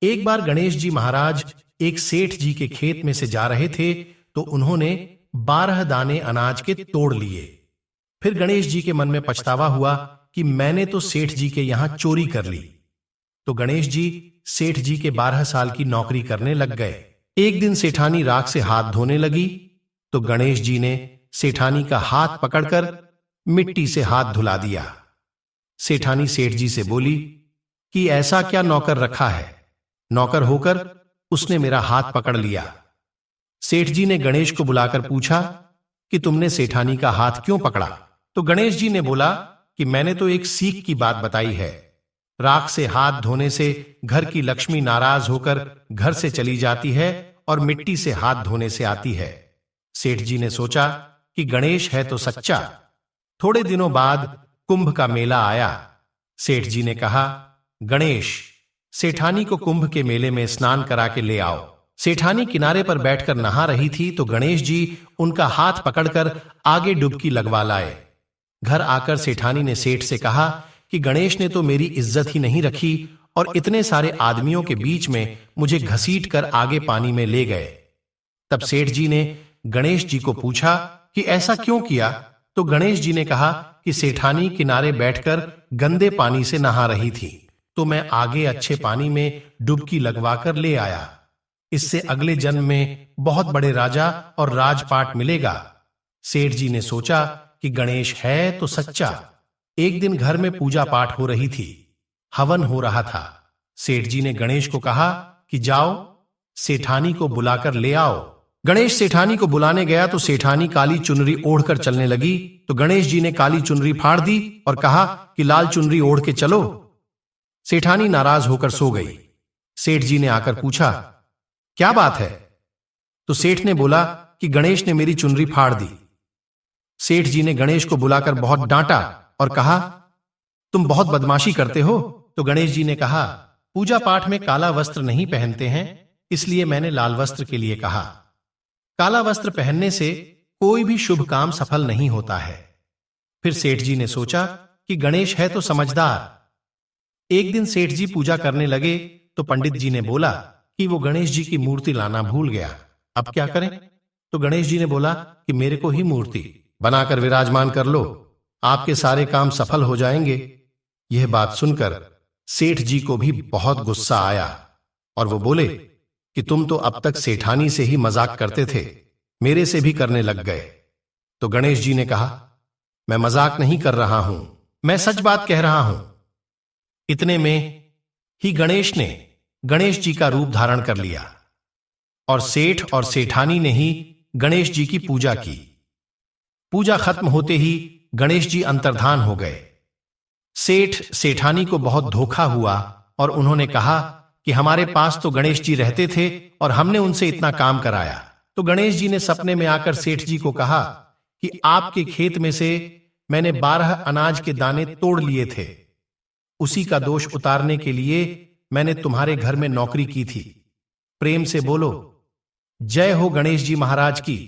एक बार गणेश जी महाराज एक सेठ जी के खेत में से जा रहे थे तो उन्होंने 12 दाने अनाज के तोड़ लिए। फिर गणेश जी के मन में पछतावा हुआ कि मैंने तो सेठ जी के यहां चोरी कर ली। तो गणेश जी सेठ जी के 12 साल की नौकरी करने लग गए। एक दिन सेठानी राख से हाथ धोने लगी तो गणेश जी ने सेठानी का हाथ पकड़कर मिट्टी से हाथ धुला दिया। सेठानी सेठ जी से बोली कि ऐसा क्या नौकर रखा है, नौकर होकर उसने मेरा हाथ पकड़ लिया। सेठ जी ने गणेश को बुलाकर पूछा कि तुमने सेठानी का हाथ क्यों पकड़ा? तो गणेश जी ने बोला कि मैंने तो एक सीख की बात बताई है। राख से हाथ धोने से घर की लक्ष्मी नाराज होकर घर से चली जाती है और मिट्टी से हाथ धोने से आती है। सेठ जी ने सोचा कि गणेश है तो सच्चा। थोड़े दिनों बाद कुंभ का मेला आया। सेठ जी ने कहा, गणेश, सेठानी को कुंभ के मेले में स्नान करा के ले आओ। सेठानी किनारे पर बैठकर नहा रही थी तो गणेश जी उनका हाथ पकड़कर आगे डुबकी लगवा लाए। घर आकर सेठानी ने सेठ से कहा कि गणेश ने तो मेरी इज्जत ही नहीं रखी और इतने सारे आदमियों के बीच में मुझे घसीट कर आगे पानी में ले गए। तब सेठ जी ने गणेश जी को पूछा कि ऐसा क्यों किया? तो गणेश जी ने कहा कि सेठानी किनारे बैठकर गंदे पानी से नहा रही थी तो मैं आगे अच्छे पानी में डुबकी लगवाकर ले आया। इससे अगले जन्म में बहुत बड़े राजा और राजपाट मिलेगा। सेठ जी ने सोचा कि गणेश है तो सच्चा। एक दिन घर में पूजा पाठ हो रही थी, हवन हो रहा था। सेठ जी ने गणेश को कहा कि जाओ सेठानी को बुलाकर ले आओ। गणेश सेठानी को बुलाने गया तो सेठानी काली चुनरी ओढ़कर चलने लगी तो गणेश जी ने काली चुनरी फाड़ दी और कहा कि लाल चुनरी ओढ़ के चलो। सेठानी नाराज होकर सो गई। सेठ जी ने आकर पूछा, क्या बात है? तो सेठ ने बोला कि गणेश ने मेरी चुनरी फाड़ दी। सेठ जी ने गणेश को बुलाकर बहुत डांटा और कहा, तुम बहुत बदमाशी करते हो। तो गणेश जी ने कहा, पूजा पाठ में काला वस्त्र नहीं पहनते हैं, इसलिए मैंने लाल वस्त्र के लिए कहा। काला वस्त्र पहनने से कोई भी शुभ काम सफल नहीं होता है। फिर सेठ जी ने सोचा कि गणेश है तो समझदार। एक दिन सेठ जी पूजा करने लगे तो पंडित जी ने बोला कि वो गणेश जी की मूर्ति लाना भूल गया, अब क्या करें? तो गणेश जी ने बोला कि मेरे को ही मूर्ति बनाकर विराजमान कर लो, आपके सारे काम सफल हो जाएंगे। यह बात सुनकर सेठ जी को भी बहुत गुस्सा आया और वो बोले कि तुम तो अब तक सेठानी से ही मजाक करते थे, मेरे से भी करने लग गए। तो गणेश जी ने कहा, मैं मजाक नहीं कर रहा हूं, मैं सच बात कह रहा हूं। इतने में ही गणेश ने गणेश जी का रूप धारण कर लिया और सेठ और सेठानी ने ही गणेश जी की पूजा की। पूजा खत्म होते ही गणेश जी अंतर्धान हो गए। सेठ सेठानी को बहुत धोखा हुआ और उन्होंने कहा कि हमारे पास तो गणेश जी रहते थे और हमने उनसे इतना काम कराया। तो गणेश जी ने सपने में आकर सेठ जी को कहा कि आपके खेत में से मैंने 12 अनाज के दाने तोड़ लिए थे, उसी का दोष उतारने के लिए मैंने तुम्हारे घर में नौकरी की थी। प्रेम से बोलो, जय हो गणेश जी महाराज की।